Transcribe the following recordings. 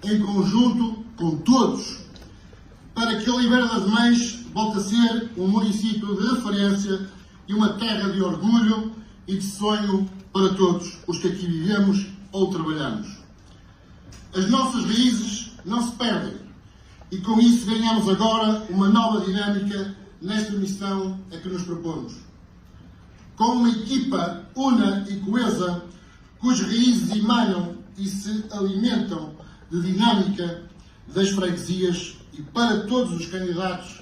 em conjunto com todos, para que Oliveira das Meias volte a ser um município de referência e uma terra de orgulho e de sonho para todos os que aqui vivemos ou trabalhamos. As nossas raízes não se perdem e com isso ganhamos agora uma nova dinâmica nesta missão a que nos propomos. Com uma equipa una e coesa, cujas raízes emanam e se alimentam de dinâmica das freguesias, e para todos os candidatos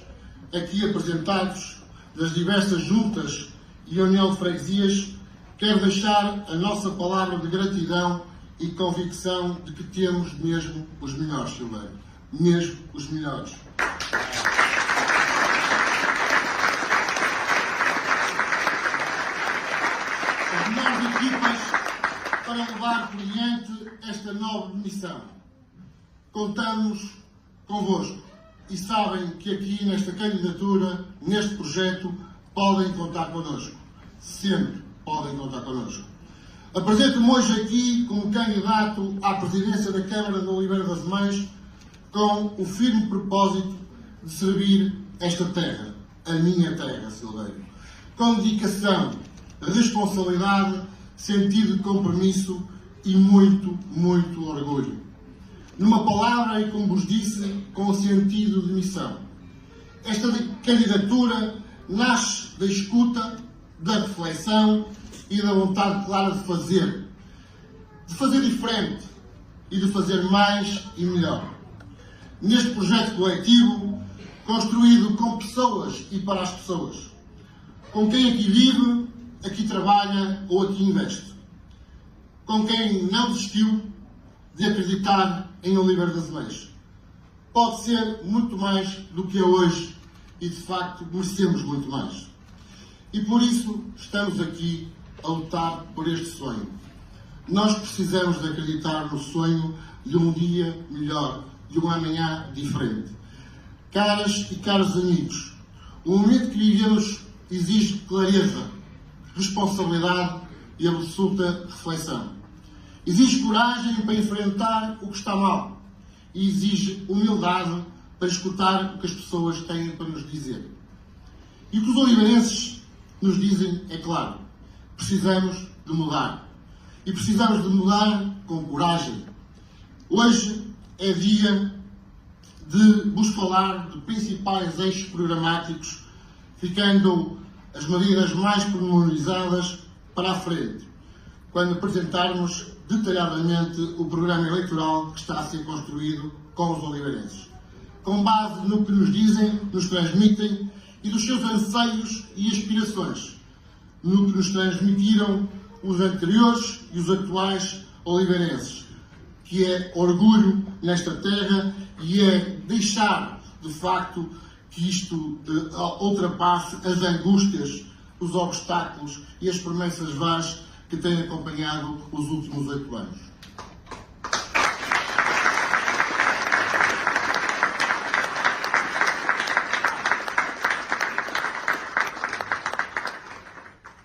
aqui apresentados das diversas juntas e União de Freguesias, quero deixar a nossa palavra de gratidão e convicção de que temos mesmo os melhores, Silveira. Mesmo os melhores. As melhores equipas para levar por diante esta nova missão. Contamos convosco e sabem que aqui nesta candidatura, neste projeto, podem contar connosco. Sempre podem contar connosco. Apresento-me hoje aqui como candidato à presidência da Câmara de Oliveira das Meias com o firme propósito de servir esta terra, a minha terra, Silveira, com dedicação, responsabilidade, sentido de compromisso e muito, muito orgulho. Numa palavra, e como vos disse, com o sentido de missão. Esta candidatura nasce da escuta, da reflexão e da vontade clara de fazer diferente e de fazer mais e melhor. Neste projeto coletivo, construído com pessoas e para as pessoas, com quem aqui vive, aqui trabalha ou aqui investe, com quem não desistiu de acreditar em Oliveira das Meias. Pode ser muito mais do que é hoje e, de facto, merecemos muito mais. E por isso estamos aqui a lutar por este sonho. Nós precisamos de acreditar no sonho de um dia melhor, de um amanhã diferente. Caras e caros amigos, o momento que vivemos exige clareza, responsabilidade e absoluta reflexão. Exige coragem para enfrentar o que está mal e exige humildade para escutar o que as pessoas têm para nos dizer. E o que os oliveirenses nos dizem é claro: precisamos de mudar. E precisamos de mudar com coragem. Hoje é dia de vos falar de principais eixos programáticos, ficando as medidas mais pormenorizadas para a frente, quando apresentarmos detalhadamente o programa eleitoral que está a ser construído com os oliveirenses, com base no que nos dizem, nos transmitem e dos seus anseios e aspirações, no que nos transmitiram os anteriores e os atuais oliveirenses, que é orgulho nesta terra e é deixar, de facto, que isto ultrapasse as angústias, os obstáculos e as promessas vãs que têm acompanhado os últimos 8 anos.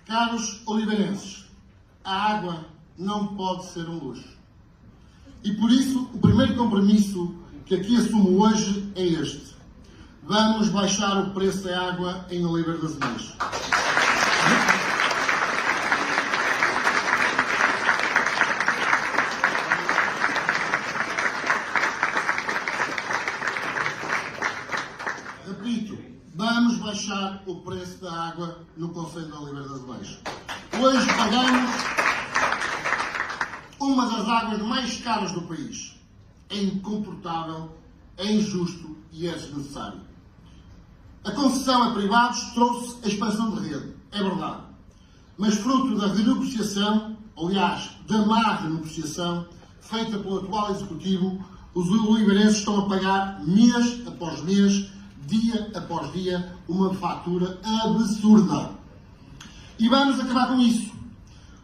Caros oliveirenses, a água não pode ser um luxo. E por isso, o primeiro compromisso que aqui assumo hoje é este. Vamos baixar o preço da água em Oliveira das Meias. Repito, vamos baixar o preço da água no concelho de Oliveira das Meias. Hoje pagamos uma das águas mais caras do país. É incomportável, é injusto e é desnecessário. A concessão a privados trouxe a expansão de rede, é verdade. Mas fruto da renegociação, aliás, da má renegociação, feita pelo atual Executivo, os oliveirenses estão a pagar mês após mês, dia após dia, uma fatura absurda. E vamos acabar com isso.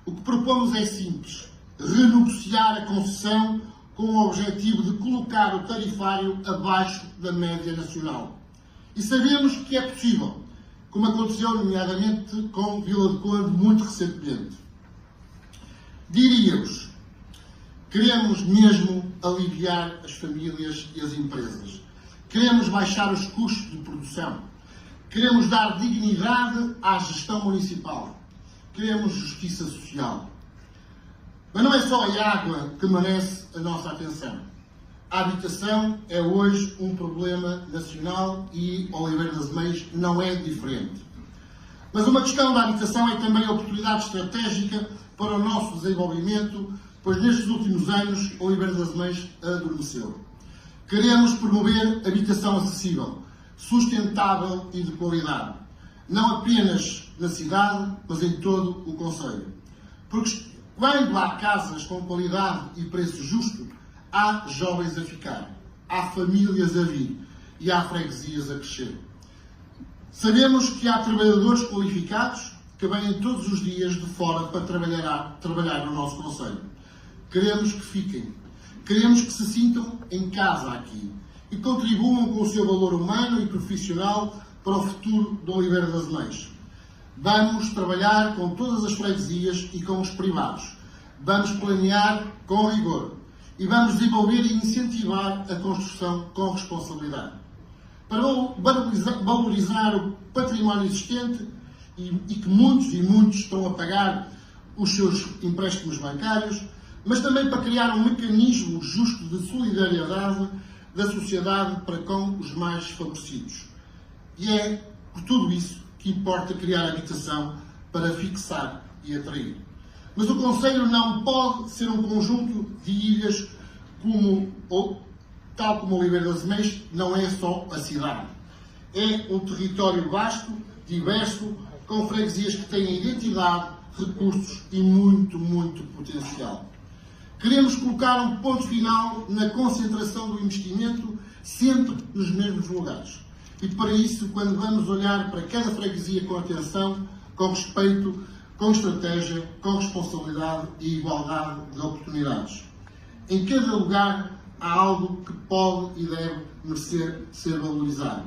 O que propomos é simples: renegociar a concessão com o objetivo de colocar o tarifário abaixo da média nacional. E sabemos que é possível, como aconteceu nomeadamente com Vila do Conde muito recentemente. Diria-vos Queremos mesmo aliviar as famílias e as empresas. Queremos baixar os custos de produção. Queremos dar dignidade à gestão municipal. Queremos justiça social. Mas não é só a água que merece a nossa atenção. A habitação é hoje um problema nacional e Oliveira das Meias não é diferente. Mas uma questão da habitação é também a oportunidade estratégica para o nosso desenvolvimento, pois nestes últimos anos Oliveira das Meias adormeceu. Queremos promover habitação acessível, sustentável e de qualidade, não apenas na cidade, mas em todo o concelho. Porque quando há casas com qualidade e preço justo, há jovens a ficar, há famílias a vir e há freguesias a crescer. Sabemos que há trabalhadores qualificados que vêm todos os dias de fora para trabalhar no nosso concelho. Queremos que fiquem, queremos que se sintam em casa aqui e contribuam com o seu valor humano e profissional para o futuro de Oliveira das Meias. Vamos trabalhar com todas as freguesias e com os privados. Vamos planear com rigor e vamos desenvolver e incentivar a construção com responsabilidade. Para valorizar o património existente e que muitos estão a pagar os seus empréstimos bancários, mas também para criar um mecanismo justo de solidariedade da sociedade para com os mais favorecidos. E é por tudo isso que importa criar habitação para fixar e atrair. Mas o concelho não pode ser um conjunto de ilhas tal como Oliveira das Meias não é só a cidade. É um território vasto, diverso, com freguesias que têm identidade, recursos e muito potencial. Queremos colocar um ponto final na concentração do investimento sempre nos mesmos lugares. E para isso, quando vamos olhar para cada freguesia com atenção, com respeito, com estratégia, com responsabilidade e igualdade de oportunidades. Em cada lugar há algo que pode e deve merecer ser valorizado.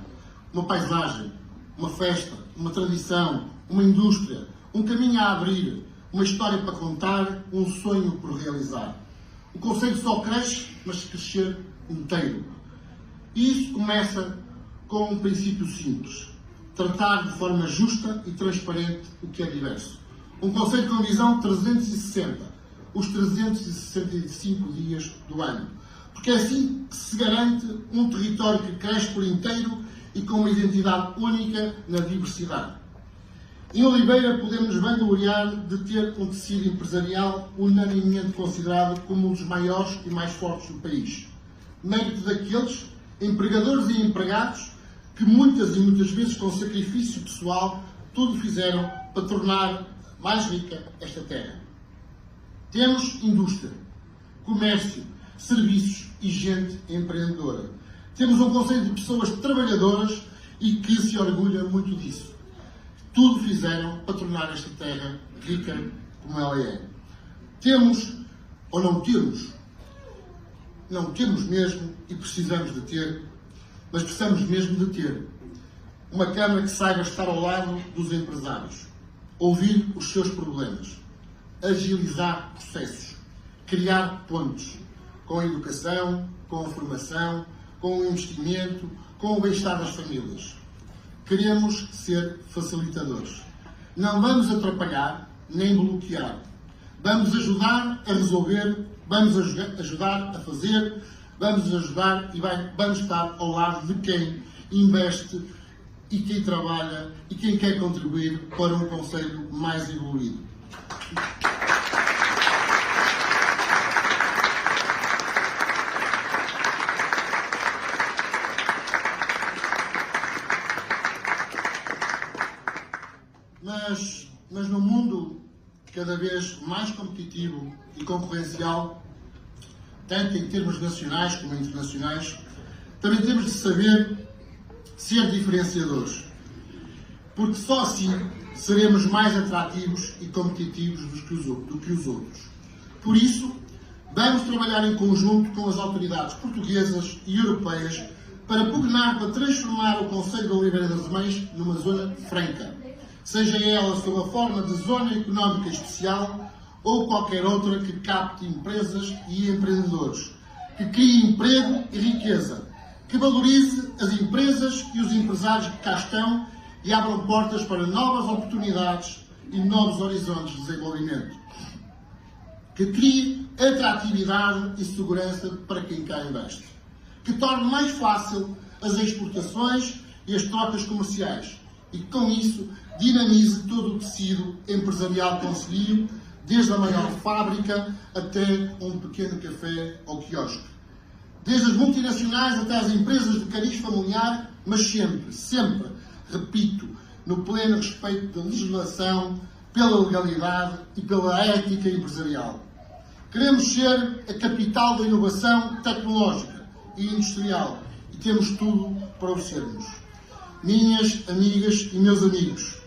Uma paisagem, uma festa, uma tradição, uma indústria, um caminho a abrir, uma história para contar, um sonho por realizar. O concelho só cresce, mas se crescer inteiro. E isso começa com um princípio simples. Tratar de forma justa e transparente o que é diverso. Um concelho com visão 360, os 365 dias do ano. Porque é assim que se garante um território que cresce por inteiro e com uma identidade única na diversidade. Em Oliveira podemos vangloriar de ter um tecido empresarial unanimemente considerado como um dos maiores e mais fortes do país. Mérito daqueles empregadores e empregados que muitas vezes com sacrifício pessoal tudo fizeram para tornar mais rica esta terra. Temos indústria, comércio, serviços e gente empreendedora. Temos um concelho de pessoas trabalhadoras e que se orgulha muito disso. Tudo fizeram para tornar esta terra rica como ela é. Temos ou não temos? Não temos mesmo e precisamos de ter, mas precisamos mesmo de ter uma Câmara que saiba estar ao lado dos empresários, ouvir os seus problemas, agilizar processos, criar pontos com a educação, com a formação, com o investimento, com o bem-estar das famílias. Queremos ser facilitadores. Não vamos atrapalhar nem bloquear. Vamos ajudar a resolver, vamos ajudar a fazer, vamos ajudar e vamos estar ao lado de quem investe e quem trabalha e quem quer contribuir para um concelho mais evoluído. Mas no mundo cada vez mais competitivo e concorrencial, tanto em termos nacionais como internacionais, também temos de saber ser diferenciadores, porque só assim seremos mais atrativos e competitivos do que os outros. Por isso, vamos trabalhar em conjunto com as autoridades portuguesas e europeias para pugnar para transformar o concelho de Oliveira das Meias numa zona franca, seja ela sob a forma de zona económica especial ou qualquer outra que capte empresas e empreendedores, que crie emprego e riqueza, que valorize as empresas e os empresários que cá estão e abram portas para novas oportunidades e novos horizontes de desenvolvimento, que crie atratividade e segurança para quem cá investe, que torne mais fácil as exportações e as trocas comerciais e que, com isso, dinamize todo o tecido empresarial concelhio, desde a maior fábrica até um pequeno café ou quiosque. Desde as multinacionais até as empresas de cariz familiar, mas sempre, repito, no pleno respeito da legislação, pela legalidade e pela ética empresarial. Queremos ser a capital da inovação tecnológica e industrial e temos tudo para o sermos. Minhas amigas e meus amigos,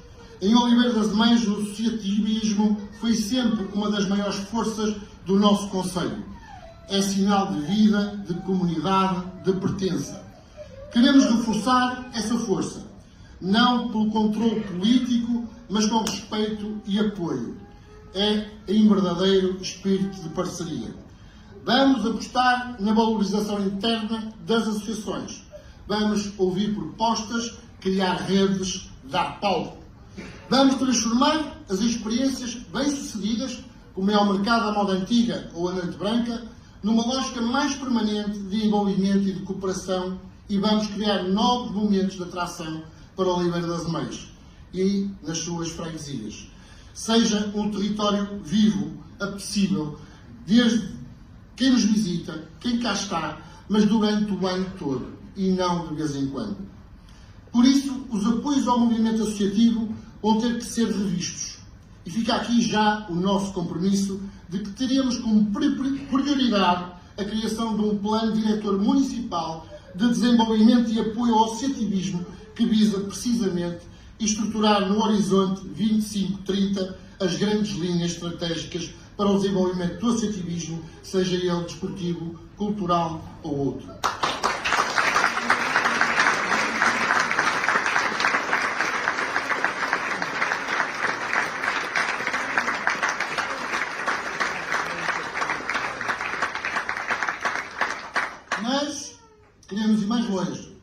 em Oliveira das Meias o associativismo foi sempre uma das maiores forças do nosso concelho. É sinal de vida, de comunidade, de pertença. Queremos reforçar essa força, não pelo controle político, mas com respeito e apoio. É em verdadeiro espírito de parceria. Vamos apostar na valorização interna das associações. Vamos ouvir propostas, criar redes, dar palco. Vamos transformar as experiências bem-sucedidas, como é o mercado à moda antiga ou a noite branca, numa lógica mais permanente de envolvimento e de cooperação e vamos criar novos momentos de atração para Oliveira das Meias e nas suas freguesias. Seja um território vivo, apetecível, desde quem nos visita, quem cá está, mas durante o ano todo e não de vez em quando. Por isso, os apoios ao movimento associativo vão ter que ser revistos. E fica aqui já o nosso compromisso de que teremos como prioridade a criação de um plano diretor municipal de desenvolvimento e apoio ao associativismo que visa precisamente estruturar no horizonte 25-30 as grandes linhas estratégicas para o desenvolvimento do associativismo, seja ele desportivo, cultural ou outro. Mas queremos ir mais longe.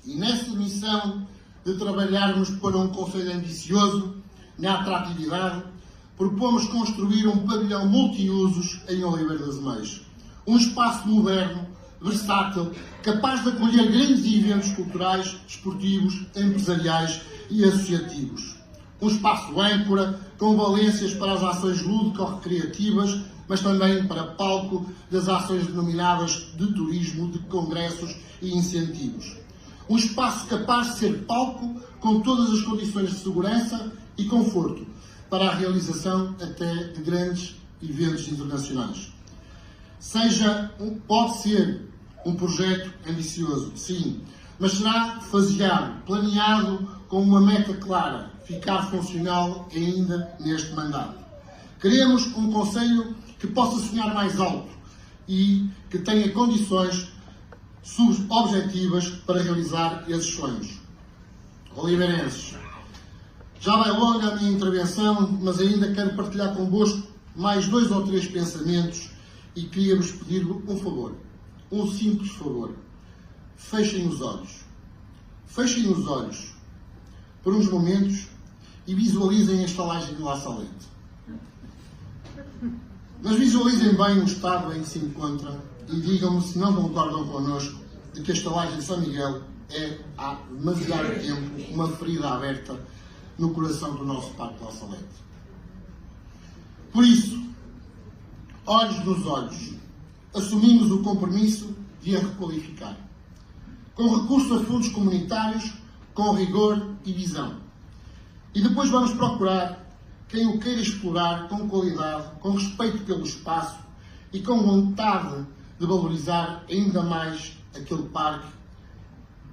E nessa missão de trabalharmos para um concelho ambicioso, na atratividade, propomos construir um pavilhão multiusos em Oliveira das Meias. Um espaço moderno, versátil, capaz de acolher grandes eventos culturais, desportivos, empresariais e associativos. Um espaço âncora, com valências para as ações lúdico-recreativas, mas também para palco das ações denominadas de turismo, de congressos e incentivos. Um espaço capaz de ser palco com todas as condições de segurança e conforto para a realização até de grandes eventos internacionais. Pode ser um projeto ambicioso, sim, mas será faseado, planeado com uma meta clara, ficar funcional ainda neste mandato. Queremos um concelho que possa sonhar mais alto e que tenha condições objetivas para realizar esses sonhos. Oliveirenses, já vai longa a minha intervenção, mas ainda quero partilhar convosco mais 2 ou 3 pensamentos e queria-vos pedir um favor, um simples favor. Fechem os olhos. Fechem os olhos por uns momentos e visualizem a estalagem de La Salette. Mas visualizem bem o estado em que se encontra e digam-me se não concordam connosco de que a estalagem de São Miguel é, há demasiado tempo, uma ferida aberta no coração do nosso Parque de La Salette. Por isso, olhos nos olhos, assumimos o compromisso de a requalificar, com recurso a fundos comunitários, com rigor e visão. E depois vamos procurar quem o queira explorar com qualidade, com respeito pelo espaço e com vontade de valorizar ainda mais aquele parque,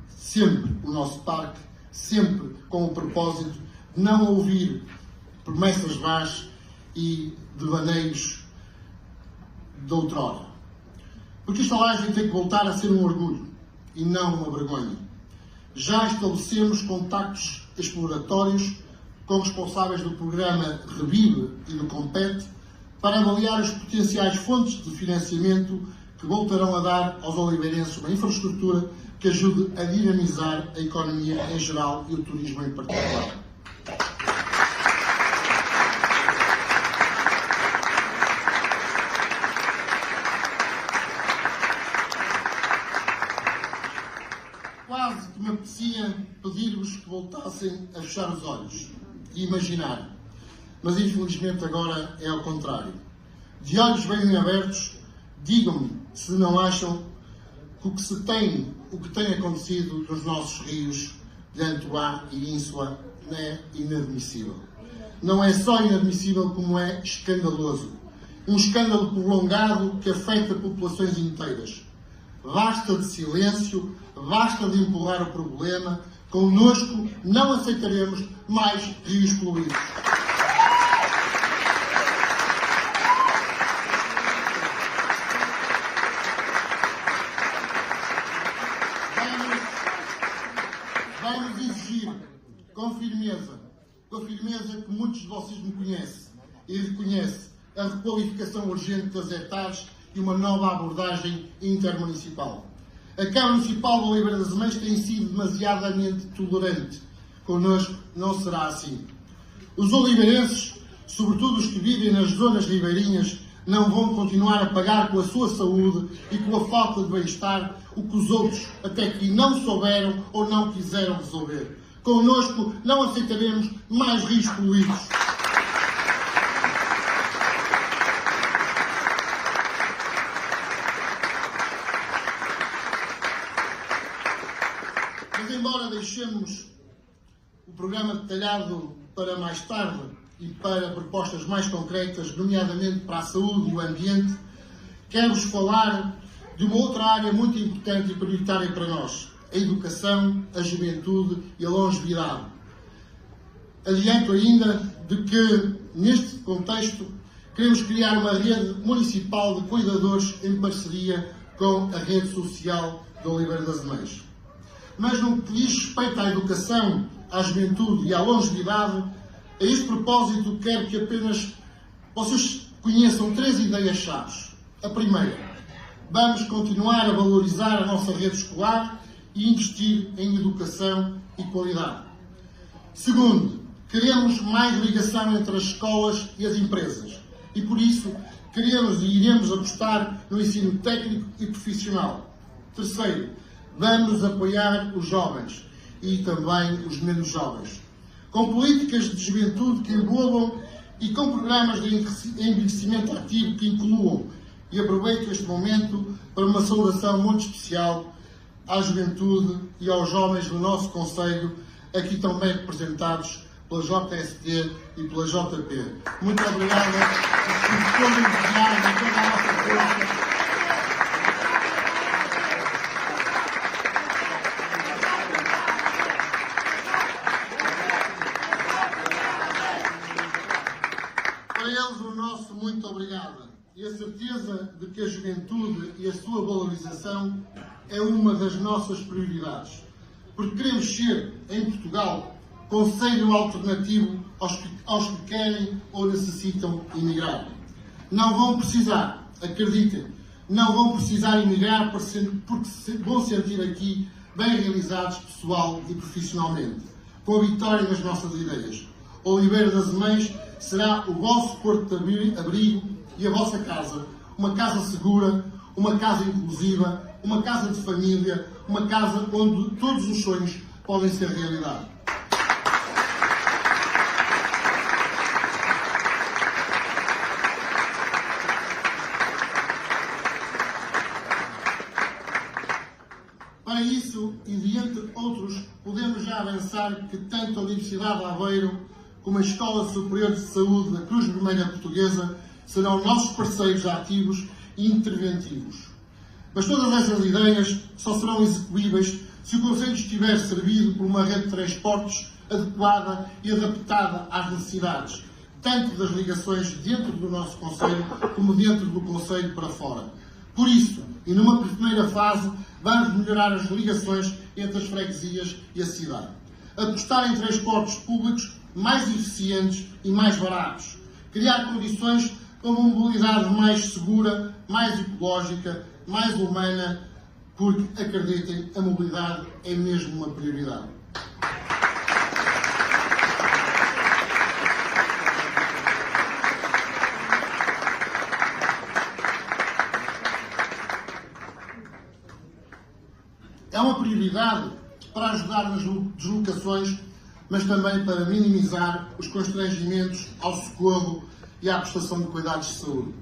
sempre o nosso parque, sempre com o propósito de não ouvir promessas vãs e devaneios de outrora. Porque a estalagem tem que voltar a ser um orgulho e não uma vergonha. Já estabelecemos contactos exploratórios com responsáveis do programa Revive e do Compete para avaliar as potenciais fontes de financiamento que voltarão a dar aos oliveirenses uma infraestrutura que ajude a dinamizar a economia em geral e o turismo em particular. Quase que me apetecia pedir-vos que voltassem a fechar os olhos e imaginar, mas infelizmente agora é ao contrário. De olhos bem abertos, digam-me se não acham que o que tem acontecido nos nossos rios de Antoá e Ínsula é inadmissível. Não é só inadmissível, como é escandaloso. Um escândalo prolongado que afeta populações inteiras. Basta de silêncio, basta de empurrar o problema. Connosco não aceitaremos mais rios poluídos. Vamos exigir com firmeza que muitos de vocês me conhecem e reconhecem a requalificação urgente das hectares e uma nova abordagem intermunicipal. A Câmara Municipal de Oliveira das Meias tem sido demasiadamente tolerante. Connosco não será assim. Os oliveirenses, sobretudo os que vivem nas zonas ribeirinhas, não vão continuar a pagar com a sua saúde e com a falta de bem-estar o que os outros até aqui não souberam ou não quiseram resolver. Connosco não aceitaremos mais rios poluídos. Mas embora deixemos o programa detalhado para mais tarde e para propostas mais concretas, nomeadamente para a saúde e o ambiente, quero-vos falar de uma outra área muito importante e prioritária para nós: a educação, a juventude e a longevidade. Adianto ainda de que, neste contexto, queremos criar uma rede municipal de cuidadores em parceria com a rede social de Oliveira das Meias. Mas no que diz respeito à educação, à juventude e à longevidade, a este propósito quero que apenas vocês conheçam 3 ideias-chave. A primeira: vamos continuar a valorizar a nossa rede escolar e investir em educação e qualidade. Segundo, queremos mais ligação entre as escolas e as empresas e, por isso, queremos e iremos apostar no ensino técnico e profissional. Terceiro, vamos apoiar os jovens e também os menos jovens, com políticas de juventude que envolvam e com programas de envelhecimento ativo que incluam. E aproveito este momento para uma saudação muito especial à juventude e aos jovens do nosso Conselho, aqui também representados pela JST e pela JP. Muito obrigado por todo o entusiasmo e toda a nossa força. Para eles, o nosso muito obrigado. E a certeza de que a juventude e a sua valorização é uma das nossas prioridades. Porque queremos ser, em Portugal, conselho alternativo aos que querem ou necessitam emigrar. Não vão precisar, acreditem, não vão precisar emigrar porque vão sentir aqui bem realizados pessoal e profissionalmente, com a vitória das nossas ideias. Oliveira das Meias será o vosso porto de abrigo e a vossa casa, uma casa segura, uma casa inclusiva, uma casa de família, uma casa onde todos os sonhos podem ser realidade. Para isso, e diante outros, podemos já avançar que tanto a Universidade de Aveiro como a Escola Superior de Saúde da Cruz Vermelha Portuguesa serão nossos parceiros ativos e interventivos. Mas todas essas ideias só serão execuíveis se o Conselho estiver servido por uma rede de transportes adequada e adaptada às necessidades, tanto das ligações dentro do nosso Conselho como dentro do Conselho para fora. Por isso, e numa primeira fase, vamos melhorar as ligações entre as freguesias e a cidade. Apostar em transportes públicos mais eficientes e mais baratos. Criar condições para uma mobilidade mais segura, mais ecológica, mais humana, porque, acreditem, a mobilidade é mesmo uma prioridade. É uma prioridade para ajudar nas deslocações, mas também para minimizar os constrangimentos ao socorro e à prestação de cuidados de saúde.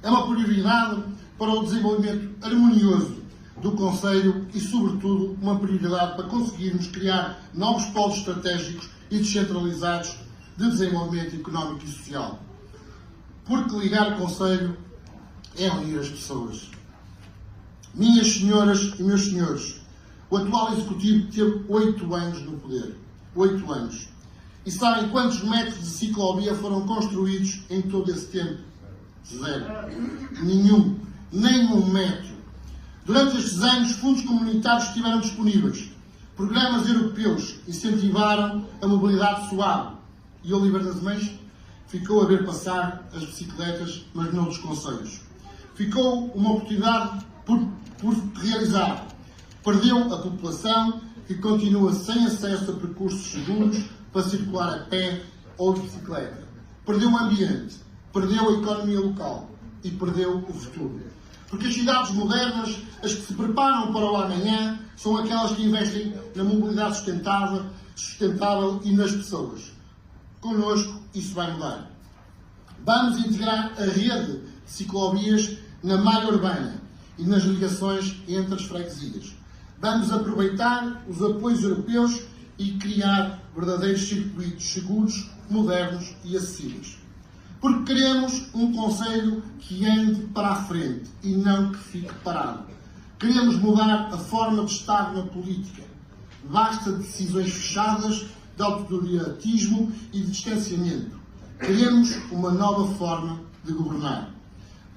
É uma prioridade para o desenvolvimento harmonioso do Conselho e, sobretudo, uma prioridade para conseguirmos criar novos polos estratégicos e descentralizados de desenvolvimento económico e social. Porque ligar o Conselho é unir as pessoas. Minhas senhoras e meus senhores, o atual Executivo teve 8 anos no poder. 8 anos. E sabem quantos metros de ciclovia foram construídos em todo esse tempo? 0. Nenhum. Nem 1 metro. Durante estes anos, fundos comunitários estiveram disponíveis. Programas europeus incentivaram a mobilidade suave. E Oliveira das Mães ficou a ver passar as bicicletas, mas noutros concelhos. Ficou uma oportunidade por realizar. Perdeu a população, que continua sem acesso a percursos seguros para circular a pé ou de bicicleta. Perdeu o ambiente, perdeu a economia local e perdeu o futuro. Porque as cidades modernas, as que se preparam para o amanhã, são aquelas que investem na mobilidade sustentável e nas pessoas. Connosco, isso vai mudar. Vamos integrar a rede de ciclovias na malha urbana e nas ligações entre as freguesias. Vamos aproveitar os apoios europeus e criar verdadeiros circuitos seguros, modernos e acessíveis. Porque queremos um Conselho que ande para a frente e não que fique parado. Queremos mudar a forma de estar na política. Basta de decisões fechadas, de autoritarismo e de distanciamento. Queremos uma nova forma de governar.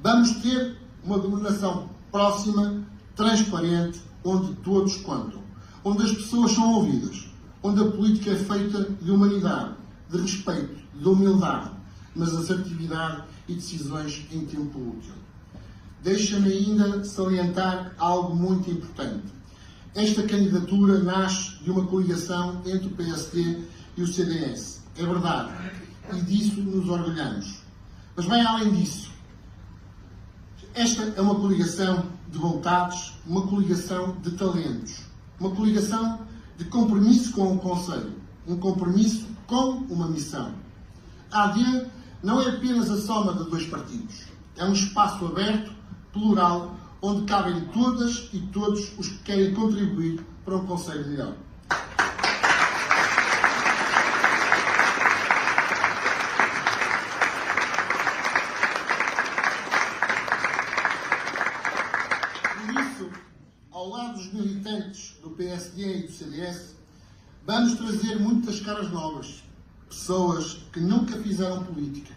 Vamos ter uma governação próxima, transparente, onde todos contam, onde as pessoas são ouvidas, onde a política é feita de humanidade, de respeito, de humildade, mas assertividade e decisões em tempo útil. Deixa-me ainda salientar algo muito importante. Esta candidatura nasce de uma coligação entre o PSD e o CDS. É verdade, e disso nos orgulhamos. Mas bem além disso, esta é uma coligação de vontades, uma coligação de talentos, uma coligação de compromisso com o Conselho, um compromisso com uma missão. A AD não é apenas a soma de 2 partidos, é um espaço aberto, plural, onde cabem todas e todos os que querem contribuir para um Conselho melhor. Ao lado dos militantes do PSD e do CDS, vamos trazer muitas caras novas, pessoas que nunca fizeram política,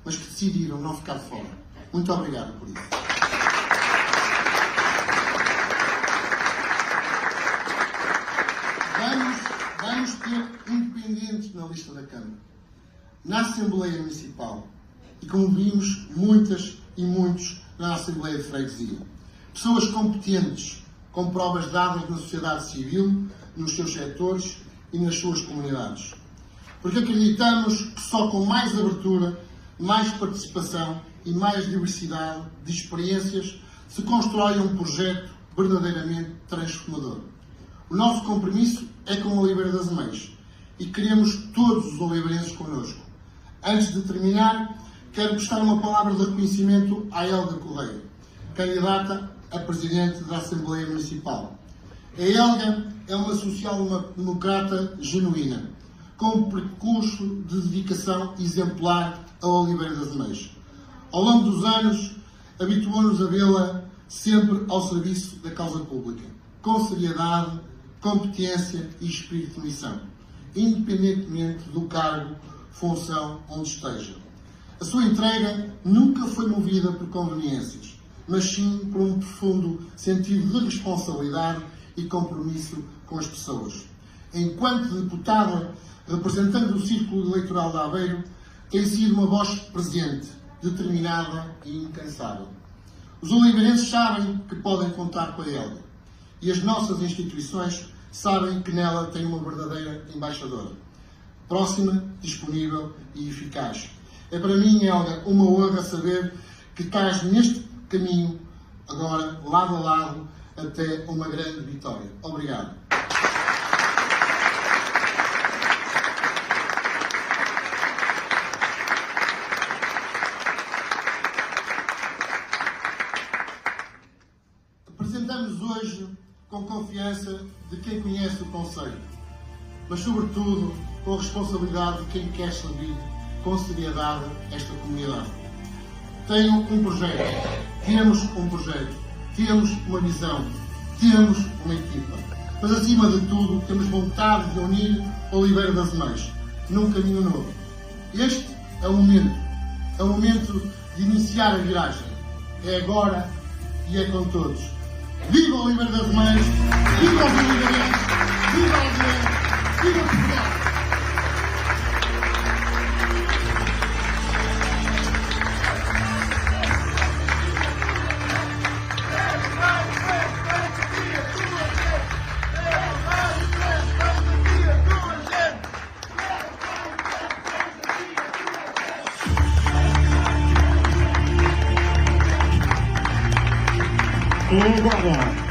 mas que decidiram não ficar de fora. Muito obrigado por isso. Vamos ter independentes na lista da Câmara, na Assembleia Municipal e, como vimos, muitas e muitos na Assembleia de Freguesia. Pessoas competentes, com provas dadas na sociedade civil, nos seus setores e nas suas comunidades. Porque acreditamos que só com mais abertura, mais participação e mais diversidade de experiências se constrói um projeto verdadeiramente transformador. O nosso compromisso é com a Oliveira das Mães e queremos todos os oliveirenses connosco. Antes de terminar, quero prestar uma palavra de reconhecimento à Helga Correia, candidata a Presidente da Assembleia Municipal. A Helga é uma social-democrata genuína, com um percurso de dedicação exemplar a Oliveira das Mães. Ao longo dos anos, habituou-nos a vê-la sempre ao serviço da causa pública, com seriedade, competência e espírito de missão, independentemente do cargo, função onde esteja. A sua entrega nunca foi movida por conveniências, mas sim por um profundo sentido de responsabilidade e compromisso com as pessoas. Enquanto deputada representante do Círculo Eleitoral de Aveiro, tem sido uma voz presente, determinada e incansável. Os oliveirenses sabem que podem contar com a Hélder e as nossas instituições sabem que nela tem uma verdadeira embaixadora, próxima, disponível e eficaz. É para mim, Hélder, uma honra saber que estás neste caminho, agora, lado a lado, até uma grande vitória. Obrigado. Apresentamos hoje com confiança de quem conhece o Conselho, mas sobretudo com a responsabilidade de quem quer servir com seriedade esta comunidade. Tenho um projeto, temos um projeto, temos uma visão, temos uma equipa, mas acima de tudo temos vontade de unir Oliveira das Meias num caminho novo. Este é o momento de iniciar a viragem. É agora e é com todos. Viva Oliveira das Meias, viva os oliveirenses, viva a Aldeia, viva Portugal! E agora,